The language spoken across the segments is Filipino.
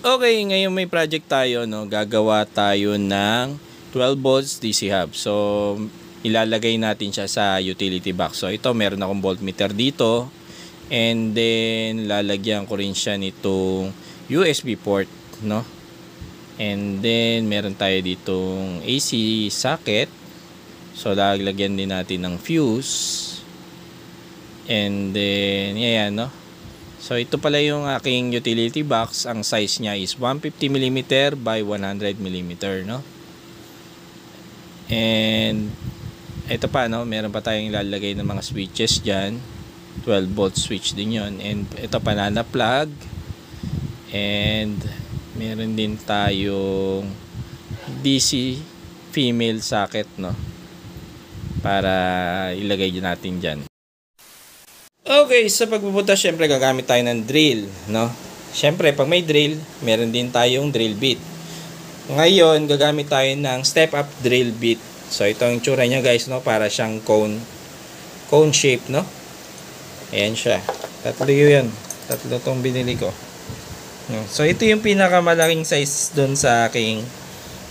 Okay, ngayon may project tayo, no? Gagawa tayo ng 12 volts DC hub. So, ilalagay natin siya sa utility box. So, ito meron akong voltmeter dito. And then, lalagyan ko rin siya nitong USB port, no? And then, meron tayo ditong AC socket. So, lalagyan din natin ng fuse. And then, yan, no? So, ito pala yung aking utility box. Ang size niya is 150mm by 100mm, no? And, ito pa, no? Meron pa tayong ilalagay ng mga switches dyan. 12 volt switch din yon. And, ito banana plug. And, meron din tayong DC female socket, no? Para ilagay natin dyan. Okay, sa pagbubutas, syempre gagamit tayo ng drill, no? Syempre, pag may drill, meron din tayong drill bit. Ngayon, gagamit tayo ng step-up drill bit. So, ito ang tsura niya, guys, no? Para siyang cone shape, no? Ayan siya. Tatlo yun. Tatlo tong binili ko. No? So, ito yung pinakamalaking size dun sa aking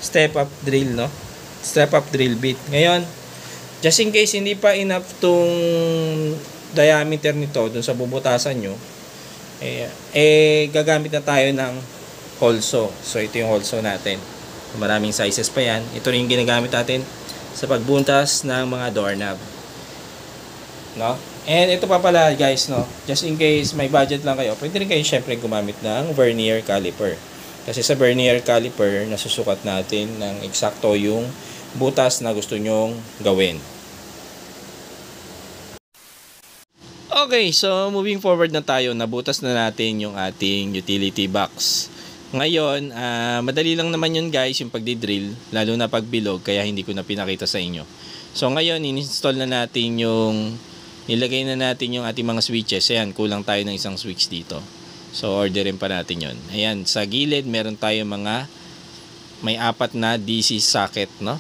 step-up drill, no? Step-up drill bit. Ngayon, just in case hindi pa enough tong diameter nito dun sa bubutasan nyo, gagamit na tayo ng holso. So, ito yung holso natin. Maraming sizes pa yan. Ito rin yung ginagamit natin sa pagbuntas ng mga doorknob. No? And ito pa pala, guys, no? Just in case may budget lang kayo, pwede rin kayo syempre gumamit ng vernier caliper. Kasi sa vernier caliper, nasusukat natin ng eksakto yung butas na gusto nyong gawin. Okay, so moving forward na tayo, nabutas na natin yung ating utility box. Ngayon, madali lang naman yun, guys, yung pagdi-drill, lalo na pag bilog, kaya hindi ko na pinakita sa inyo. So ngayon, in-install na natin nilagay na natin yung ating mga switches. Ayan, kulang tayo ng isang switch dito. So orderin pa natin yun. Ayan, sa gilid, meron tayo may 4 na DC socket, no?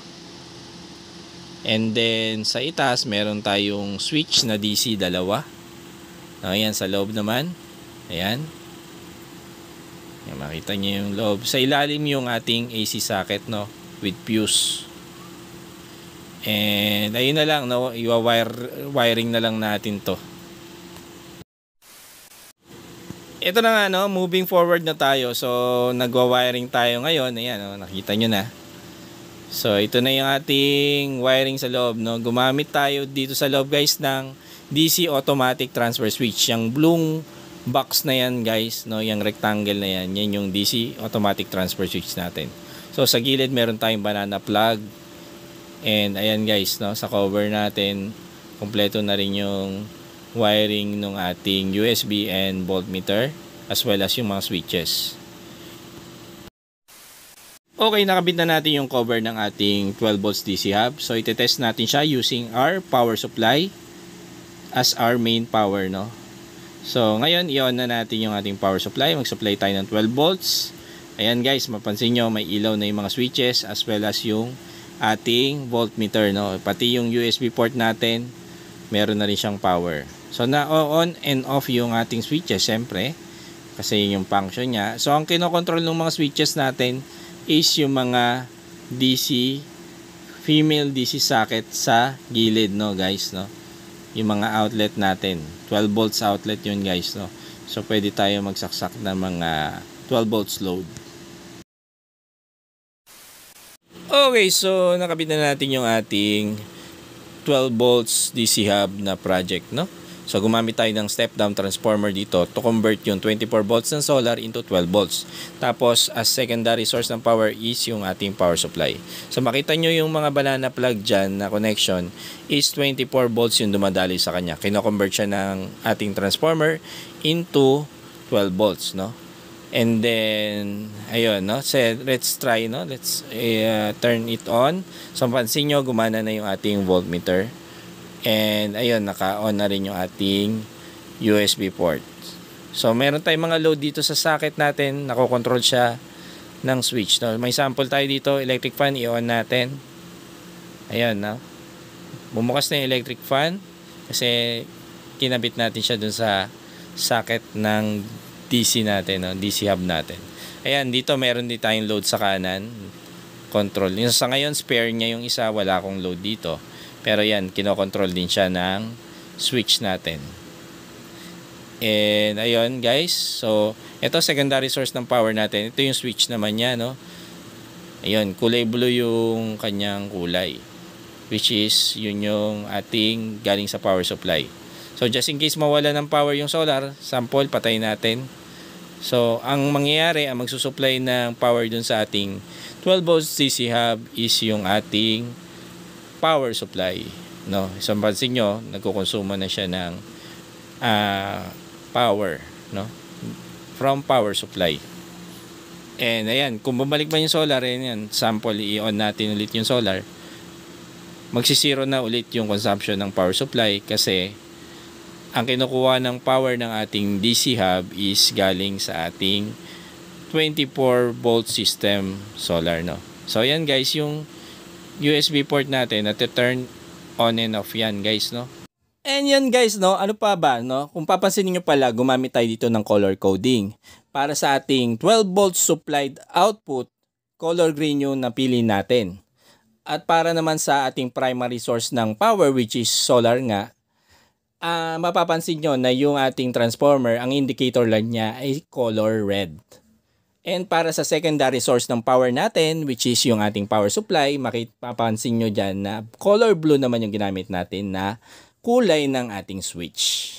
And then, sa itaas, meron tayong switch na DC, 2. Ayan, sa loob naman. Ayan. Ayan, makita nyo yung loob. Sa ilalim yung ating AC socket, no? With fuse. And, ayun na lang, no? Wiring na lang natin to. Ito na nga, no? Moving forward na tayo. So, nagwa-wiring tayo ngayon. Ayan, no? Nakita nyo na. So, ito na yung ating wiring sa loob, no? Gumamit tayo dito sa loob, guys, ng DC automatic transfer switch. Yung blue box na yan, guys, no? Yung rectangle na yan, yan yung DC automatic transfer switch natin. So, sa gilid, meron tayong banana plug. And, ayan, guys, no? Sa cover natin, kompleto na rin yung wiring ng ating USB and voltmeter, as well as yung mga switches. Okay, nakabit na natin yung cover ng ating 12 volts DC hub. So, itetest natin siya using our power supply as our main power, no? So, ngayon, i-on na natin yung ating power supply. Mag-supply tayo ng 12 volts. Ayan, guys, mapansin nyo, may ilaw na yung mga switches as well as yung ating voltmeter, no? Pati yung USB port natin, meron na rin siyang power. So, na-on and off yung ating switches, syempre, kasi yung function niya. So, ang kinokontrol ng mga switches natin is yung mga female DC socket sa gilid, no, guys, no? Yung mga outlet natin, 12 volts outlet yun, guys, no? So, pwede tayo magsaksak ng mga 12 volts load. Okay, so nakabit na natin yung ating 12 volts DC hub na project, no? So, gumamit tayo ng step-down transformer dito to convert yung 24 volts ng solar into 12 volts. Tapos, as secondary source ng power is yung ating power supply. So, makita nyo yung mga banana plug dyan na connection is 24 volts yung dumadali sa kanya. Kino-convert siya ng ating transformer into 12 volts, no? And then, ayun, no? So, let's try, no? Let's turn it on. So, pansin nyo, gumana na yung ating voltmeter. And ayun, naka-on na rin yung ating USB port. So, meron tayong mga load dito sa socket natin. Nakokontrol siya ng switch, no? May sample tayo dito, electric fan, i-on natin. Ayun, no? Bumukas na yung electric fan kasi kinabit natin siya dun sa socket ng DC natin, no? DC hub natin. Ayan, dito meron din tayong load sa kanan. Control. Yung sa ngayon, spare niya yung isa. Wala akong load dito. Pero yan, kinokontrol din siya ng switch natin. And ayun guys. So, ito secondary source ng power natin. Ito yung switch naman niya, no? Ayun, kulay blue yung kanyang kulay. Which is, yun yung ating galing sa power supply. So, just in case mawala ng power yung solar, sample, patayin natin. So, ang mangyayari, ang magsusupply ng power dun sa ating 12 volts DC hub is yung ating power supply. No? So, pansin nyo, nagkukonsumo na siya ng power, no? From power supply. And ayan, kung bumalik ba yung solar, yan, sample, i-on natin ulit yung solar, magsisiro na ulit yung consumption ng power supply kasi ang kinukuha ng power ng ating DC hub is galing sa ating 24 volt system solar, no? So yan guys, yung USB port natin na turn on and off yan guys, no? And yan guys, no? Ano pa ba, no? Kung papansin niyo pala, gumamit tayo dito ng color coding. Para sa ating 12 volt supplied output, color green yung napili natin. At para naman sa ating primary source ng power, which is solar nga, mapapansin nyo na yung ating transformer, ang indicator light niya ay color red. And para sa secondary source ng power natin, which is yung ating power supply, mapapansin nyo dyan na color blue naman yung ginamit natin na kulay ng ating switch.